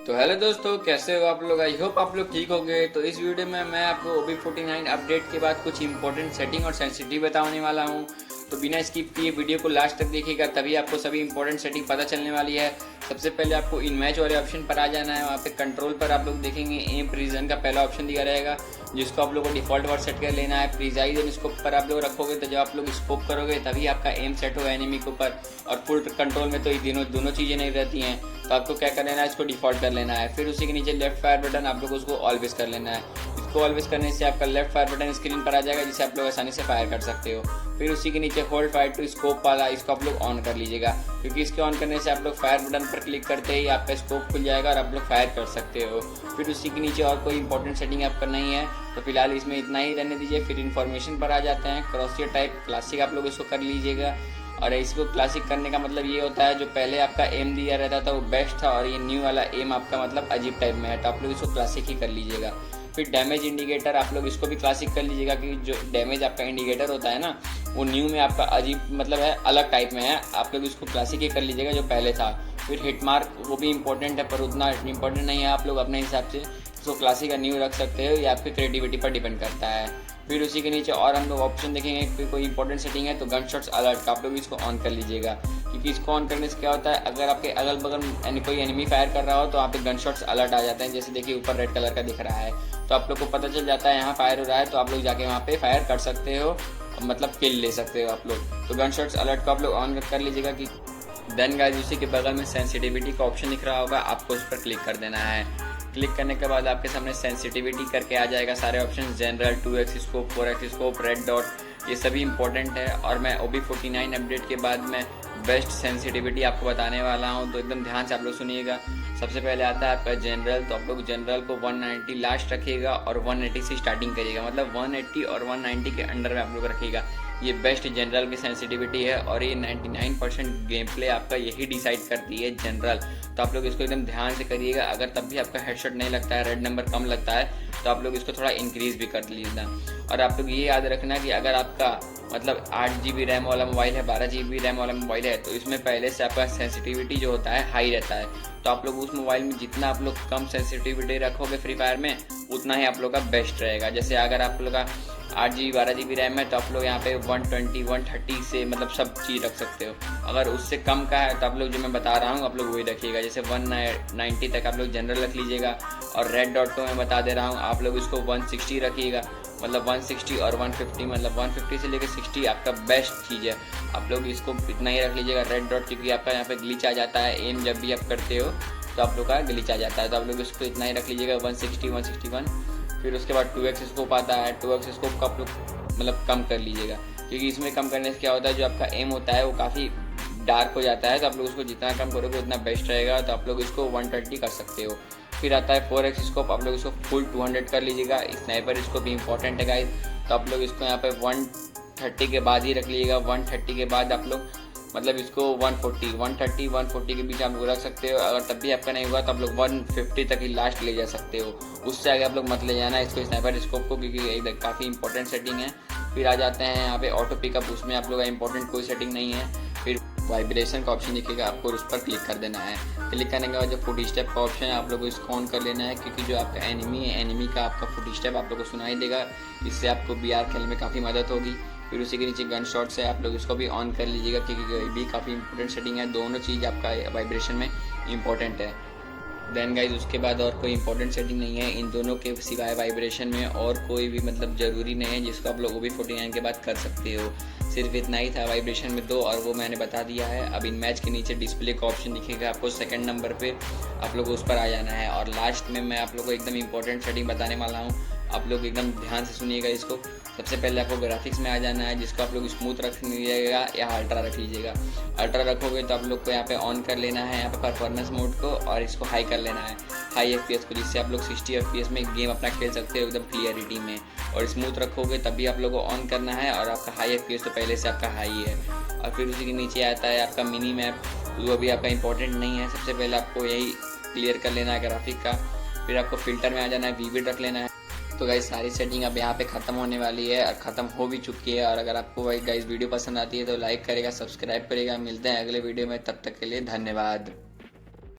तो हेलो दोस्तों, कैसे हो आप लोग। आई होप आप लोग ठीक हो गए। तो इस वीडियो में मैं आपको OB49 अपडेट के बाद कुछ इंपॉर्टेंट सेटिंग और सेंसिटिव बताने वाला हूं। तो बिना स्किप किए वीडियो को लास्ट तक देखिएगा, तभी आपको सभी इंपॉर्टेंट सेटिंग पता चलने वाली है। सबसे पहले आपको इन मैच वाले ऑप्शन पर आ जाना है। वहाँ पे कंट्रोल पर आप लोग देखेंगे एम प्रिजन का पहला ऑप्शन दिया रहेगा, जिसको आप लोग को डिफॉल्ट वर्ड सेट कर लेना है। प्रिजाइज एंड स्कोप पर आप लोग रखोगे तो जब आप लोग स्कोप करोगे तभी आपका एम सेट होगा एनिमी के ऊपर। और फुल कंट्रोल में तो ये दोनों चीज़ें नहीं रहती हैं, तो आपको क्या कर लेना है, इसको डिफॉल्ट कर लेना है। फिर उसी के नीचे लेफ्ट फायर बटन आप लोग उसको ऑलवेज कर लेना है। इसको ऑलवेज करने से आपका लेफ्ट फायर बटन स्क्रीन पर आ जाएगा, जिसे आप लोग आसानी से फायर कर सकते हो। फिर उसी के नीचे होल्ड फायर टू स्कोप वाला, इसको आप लोग ऑन कर लीजिएगा, क्योंकि इसके ऑन करने से आप लोग फायर बटन पर क्लिक करते ही आपका स्कोप खुल जाएगा और आप लोग फायर कर सकते हो। फिर उसी के नीचे और कोई इंपॉर्टेंट सेटिंग आपका नहीं है, तो फिलहाल इसमें इतना ही रहने दीजिए। फिर इन्फॉर्मेशन पर आ जाते हैं। क्रॉसफायर टाइप क्लासिक आप लोग इसको कर लीजिएगा, और इसको क्लासिक करने का मतलब ये होता है जो पहले आपका एम दिया रहता था वो बेस्ट था, और ये न्यू वाला एम आपका मतलब अजीब टाइप में है, तो आप लोग इसको क्लासिक ही कर लीजिएगा। फिर डैमेज इंडिकेटर आप लोग इसको भी क्लासिक कर लीजिएगा, कि जो डैमेज आपका इंडिकेटर होता है ना, वो न्यू में आपका अजीब मतलब है, अलग टाइप में है, आप लोग इसको क्लासिक ही कर लीजिएगा जो पहले था। फिर हिट मार्क वो भी इंपॉर्टेंट है, पर उतना इंपॉर्टेंट नहीं है, आप लोग अपने हिसाब से इसको क्लासिक या न्यू रख सकते हो, ये आपकी क्रिएटिविटी पर डिपेंड करता है। फिर उसी के नीचे और हम लोग ऑप्शन देखेंगे कि कोई इंपॉर्टेंट सेटिंग है तो गन शॉट्स अलर्ट का आप लोग इसको ऑन कर लीजिएगा, क्योंकि इसको ऑन करने से क्या होता है, अगर आपके अगल बगल कोई एनिमी फायर कर रहा हो तो वहाँ पे गन शॉट्स अलर्ट आ जाते हैं। जैसे देखिए ऊपर रेड कलर का दिख रहा है, तो आप लोग को पता चल जाता है यहाँ फायर हो रहा है, तो आप लोग जाके वहाँ पे फायर कर सकते हो, मतलब किल ले सकते हो आप लोग। तो गन शॉट्स अलर्ट को आप लोग ऑन कर लीजिएगा। कि देन गाइस उसी के बगल में सेंसिटिविटी का ऑप्शन दिख रहा होगा, आपको उस पर क्लिक कर देना है। क्लिक करने के बाद आपके सामने सेंसिटिविटी करके आ जाएगा सारे option, general, 2x scope, 4x scope, red dot, ये सभी इंपॉर्टेंट है। और मैं OB49 अपडेट के बाद में बेस्ट सेंसिटिविटी आपको बताने वाला हूं, तो एकदम ध्यान से आप लोग सुनिएगा। सबसे पहले आता है आपका जनरल, तो आप लोग जनरल को 190 लास्ट रखिएगा और 180 से स्टार्टिंग करिएगा, मतलब 180 और 190 के अंडर में आप लोग रखिएगा। ये बेस्ट जनरल की सेंसिटिविटी है, और ये 99% गेम प्ले आपका यही डिसाइड करती है जनरल, तो आप लोग इसको एकदम ध्यान से करिएगा। अगर तब भी आपका हेडशॉट नहीं लगता है, रेड नंबर कम लगता है, तो आप लोग इसको थोड़ा इंक्रीज भी कर लीजिएगा। और आप लोग ये याद रखना कि अगर आपका मतलब 8 GB रैम वाला मोबाइल है, 12 GB रैम वाला मोबाइल है, तो इसमें पहले से आपका सेंसिटिविटी जो होता है हाई रहता है, तो आप लोग उस मोबाइल में जितना आप लोग कम सेंसिटिविटी रखोगे फ्री फायर में, उतना ही आप लोग का बेस्ट रहेगा। जैसे अगर आप लोग का 8 GB 12 GB रैम है, तो आप लोग यहाँ पे 120 130 से मतलब सब चीज़ रख सकते हो। अगर उससे कम का है तो आप लोग जो मैं बता रहा हूँ आप लोग वही रखिएगा, जैसे 190 तक आप लोग जनरल रख लीजिएगा। और रेड डॉट को मैं बता दे रहा हूँ, आप लोग इसको 160 रखिएगा, मतलब 160 और 150, मतलब 150 से लेकर 60 आपका बेस्ट चीज़ है। आप लोग इसको इतना ही रख लीजिएगा रेड डॉट, क्योंकि आपका यहाँ पे ग्लिच आ जाता है, एम जब भी आप करते हो तो आप लोग का ग्लिच आ जाता है, तो आप लोग इसको इतना ही रख लीजिएगा 160 161। फिर उसके बाद 2x स्कोप आता है, 2x स्कोप का आप लोग मतलब कम कर लीजिएगा, क्योंकि इसमें कम करने से क्या होता है, जो आपका एम होता है वो काफ़ी डार्क हो जाता है, तो आप लोग उसको जितना कम करोगे उतना बेस्ट रहेगा, तो आप लोग इसको 130 कर सकते हो। फिर आता है 4x स्कोप, आप लोग इसको फुल 200 कर लीजिएगा। स्नाइपर स्कोप भी इंपॉर्टेंट है गाइस, तो आप लोग इसको यहाँ पे 130 के बाद ही रख लीजिएगा। 130 के बाद आप लोग मतलब इसको 140 के बीच आप लोग रख सकते हो। अगर तब भी आपका नहीं हुआ तो आप लोग 150 तक ही लास्ट ले जा सकते हो, उससे आगे आप लोग मत ले जाना इसको स्नाइपर स्कोप को, क्योंकि काफ़ी इंपॉर्टेंट सेटिंग है। फिर आ जाते हैं यहाँ पे ऑटो पिकअप, उसमें आप लोग का इंपॉर्टेंट कोई सेटिंग नहीं है। फिर वाइब्रेशन का ऑप्शन दिखेगा, आपको उस पर क्लिक कर देना है। क्लिक करने के बाद जो फुट स्टेप का ऑप्शन है आप लोग को इसको ऑन कर लेना है, क्योंकि जो आपका एनिमी है, एनिमी का आपका फुट स्टेप आप लोग को सुनाई देगा, इससे आपको BR खेलने में काफ़ी मदद होगी। फिर उसी के नीचे गन शॉट्स है, आप लोग इसको भी ऑन कर लीजिएगा, क्योंकि ये भी काफ़ी इंपॉर्टेंट सेटिंग है, दोनों चीज़ आपका वाइब्रेशन में इंपॉर्टेंट है। देन गाइज उसके बाद और कोई इंपॉर्टेंट सेटिंग नहीं है, इन दोनों के सिवाय वाइब्रेशन में और कोई भी मतलब ज़रूरी नहीं है जिसको आप लोग OB49 के बाद कर सकते हो। सिर्फ इतना ही था वाइब्रेशन में 2, और वो मैंने बता दिया है। अब इन मैच के नीचे डिस्प्ले का ऑप्शन दिखेगा, आपको सेकंड नंबर पे आप लोग उस पर आ जाना है। और लास्ट में मैं आप लोग को एकदम इंपॉर्टेंट सेटिंग बताने वाला हूँ, आप लोग एकदम ध्यान से सुनिएगा इसको। सबसे पहले आपको ग्राफिक्स में आ जाना है, जिसको आप लोग स्मूथ रख लीजिएगा या अल्ट्रा रख लीजिएगा। अल्ट्रा रखोगे तो आप लोग को यहाँ पे ऑन कर लेना है यहाँ पे परफॉर्मेंस मोड को, और इसको हाई कर लेना है, हाई FPS को, जिससे आप लोग 60 FPS में गेम अपना खेल सकते हो एकदम क्लियरिटी में। और स्मूथ रखोगे तभी आप लोग को ऑन करना है, और आपका हाई FPS तो पहले से आपका हाई है। और फिर उसी के नीचे आता है आपका मिनी मैप, वो भी आपका इंपॉर्टेंट नहीं है। सबसे पहले आपको यही क्लियर कर लेना है ग्राफिक का। फिर आपको फिल्टर में आ जाना है, विविड रख लेना है। तो गाइस सारी सेटिंग अब यहाँ पे ख़त्म होने वाली है, और ख़त्म हो भी चुकी है। और अगर आपको गाइस वीडियो पसंद आती है तो लाइक करेगा, सब्सक्राइब करेगा। मिलते हैं अगले वीडियो में, तब तक के लिए धन्यवाद।